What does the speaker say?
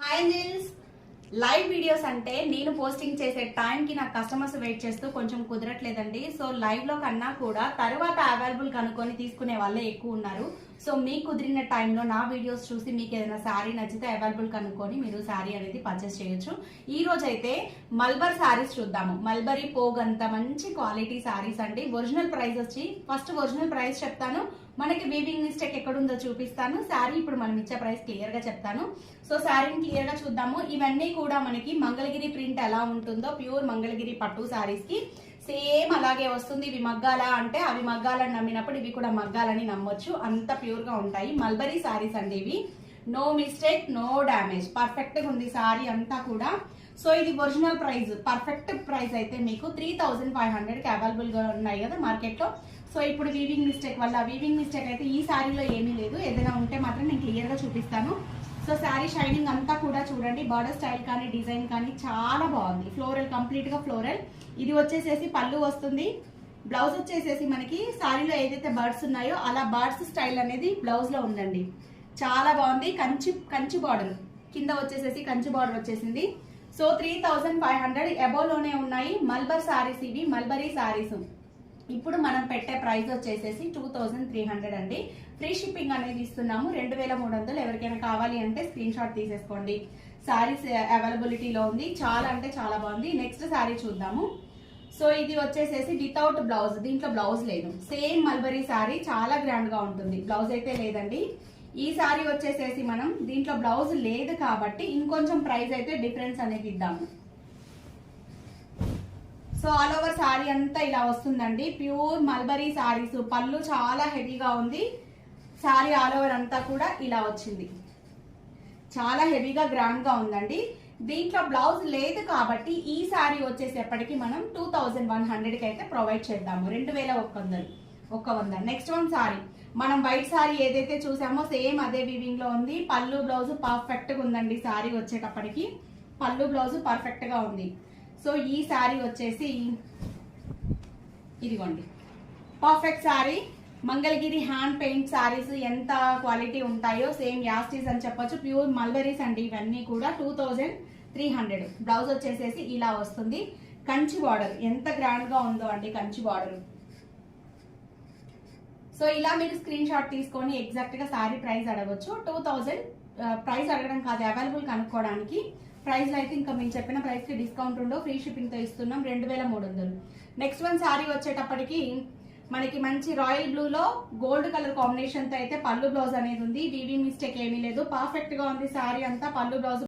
Hi angels. Live videos అంటే నేను posting చేసే టైంకి నాకు కస్టమర్స్ వెయిట్ చేస్తూ కొంచెం కుదరట్లేదండి. సో లైవ్ లో కన్నా కూడా తర్వాత అవైలబుల్ కనుక్కొని తీసుకునే వాళ్ళే ఎక్కువ ఉన్నారు. సో మీకు కుదిరిన టైంలో నా వీడియోస్ చూసి మీకు ఏదైనా శారీ నచ్చితే అవైలబుల్ కనుక్కొని మీరు శారీ అనేది పర్చేస్ చేయొచ్చు. ఈ రోజు అయితే మల్బర్ శారీస్ చూద్దాము. మల్బరీ పోగంత మంచి క్వాలిటీ శారీస్ అండి. ఒరిజినల్ ప్రైస్ వచ్చి ఫస్ట్ ఒరిజినల్ ప్రైస్ చెప్తాను, మనకి వీవింగ్ మిస్టేక్ ఎక్కడుందో చూపిస్తాను, శారీ ఇప్పుడు మనం ఇచ్చే ప్రైస్ క్లియర్ గా చెప్తాను. సో శారీని క్లియర్ గా చూద్దాము. ఇవన్నీ కూడా మనకి మంగళగిరి ప్రింట్ ఎలా ఉంటుందో ప్యూర్ మంగళగిరి పట్టు శారీస్ కి సేమ్ అలాగే వస్తుంది. ఇవి మగ్గాల అంటే అవి మగ్గాలని నమ్మినప్పుడు ఇవి కూడా మగ్గాలని నమ్మొచ్చు, అంత ప్యూర్ గా ఉంటాయి. మల్బరీ శారీస్ అండి ఇవి. నో మిస్టేక్, నో డ్యామేజ్, పర్ఫెక్ట్ గా ఉంది శారీ అంతా కూడా. సో ఇది ఒరిజినల్ ప్రైస్, పర్ఫెక్ట్ ప్రైస్ అయితే మీకు 3500 కి అవైలబుల్ గా ఉన్నాయి కదా మార్కెట్ లో. సో ఇప్పుడు వీవింగ్ మిస్టేక్ వల్ల, వీవింగ్ మిస్టేక్ అయితే ఈ శారీలో ఏమీ లేదు, ఏదైనా ఉంటే మాత్రం నేను క్లియర్ గా చూపిస్తాను. సో శారీ షైనింగ్ అంతా కూడా చూడండి, బార్డర్ స్టైల్ కానీ డిజైన్ కానీ చాలా బాగుంది. ఫ్లోరల్, కంప్లీట్ గా ఫ్లోరల్. ఇది వచ్చేసేసి పళ్ళు వస్తుంది. బ్లౌజ్ వచ్చేసేసి మనకి శారీలో ఏదైతే బర్డ్స్ ఉన్నాయో అలా బర్డ్స్ స్టైల్ అనేది బ్లౌజ్ లో ఉందండి. చాలా బాగుంది. కంచి బార్డర్ కింద వచ్చేసేసి కంచి బార్డర్ వచ్చేసింది. సో 3500 అబోవ్ లోనే ఉన్నాయి మల్బర్ శారీస్. ఇవి మల్బరీ శారీస్. ఇప్పుడు మనం పెట్టే ప్రైస్ వచ్చేసేసి 2300 అండి. ఫ్రీ షిప్పింగ్ అనేది ఇస్తున్నాము, 2300. ఎవరికైనా కావాలి అంటే స్క్రీన్ షాట్ తీసేసుకోండి. శారీస్ అవైలబిలిటీలో ఉంది, చాలా అంటే చాలా బాగుంది. నెక్స్ట్ శారీ చూద్దాము. సో ఇది వచ్చేసేసి వితౌట్ బ్లౌజ్, దీంట్లో బ్లౌజ్ లేదు. సేమ్ మల్బరీ శారీ, చాలా గ్రాండ్ గా ఉంటుంది. బ్లౌజ్ అయితే లేదండి. ఈ శారీ వచ్చేసేసి మనం దీంట్లో బ్లౌజ్ లేదు కాబట్టి ఇంకొంచెం ప్రైస్ అయితే డిఫరెన్స్ అనేది ఇద్దాము. సో ఆల్ ఓవర్ శారీ అంతా ఇలా వస్తుందండి. Pure mulberry saris. పళ్ళు చాలా హెవీగా ఉంది. శారీ ఆల్ ఓవర్ అంతా కూడా ఇలా వచ్చింది. చాలా హెవీగా గ్రాండ్ గా ఉందండి. దీంట్లో బ్లౌజ్ లేదు కాబట్టి ఈ శారీ వచ్చేసేపటికి మనం 2100 కి అయితే ప్రొవైడ్ చేద్దాము. 2100. నెక్స్ట్ వన్ శారీ, మనం వైట్ శారీ ఏదైతే చూసామో సేమ్ అదే వీవింగ్ లో ఉంది. పళ్ళు బ్లౌజ్ పర్ఫెక్ట్ గా ఉందండి. శారీ వచ్చేటప్పటికి పళ్ళు బ్లౌజ్ పర్ఫెక్ట్ గా ఉంది. సో ఈ శారీ వచ్చేసి ఇదిగోండి, perfect sari. Mangalagiri hand paint saris ఎంత క్వాలిటీ ఉంటాయో సేమ్ యాస్టీస్ అని చెప్పొచ్చు. ప్యూర్ మల్బరీస్ అండి ఇవన్నీ కూడా. 2300. బ్లౌజ్ వచ్చేసేసి ఇలా వస్తుంది. కంచి బార్డర్ ఎంత గ్రాండ్ గా ఉందో అండి, కంచి బార్డర్. సో ఇలా మీరు స్క్రీన్ షాట్ తీసుకొని ఎగ్జాక్ట్ గా శారీ ప్రైస్ అడగొచ్చు. 2000 ప్రైస్ అడగడం కాదు, అవైలబుల్ కనుక్కోవడానికి. ప్రైస్ లో అయితే ఇంకా మేము చెప్పిన ప్రైస్ కి డిస్కౌంట్ ఉండో, ఫ్రీ షిప్పింగ్ తో ఇస్తున్నాం. 2300. నెక్స్ట్ వన్ శారీ వచ్చేటప్పటికి మనకి మంచి రాయల్ బ్లూ లో గోల్డ్ కలర్ కాంబినేషన్ తో అయితే పళ్ళు బ్లౌజ్ అనేది ఉంది. వీవింగ్ మిస్టేక్ ఏమీ లేదు, పర్ఫెక్ట్ గా ఉంది శారీ అంతా. పళ్ళు బ్లౌజ్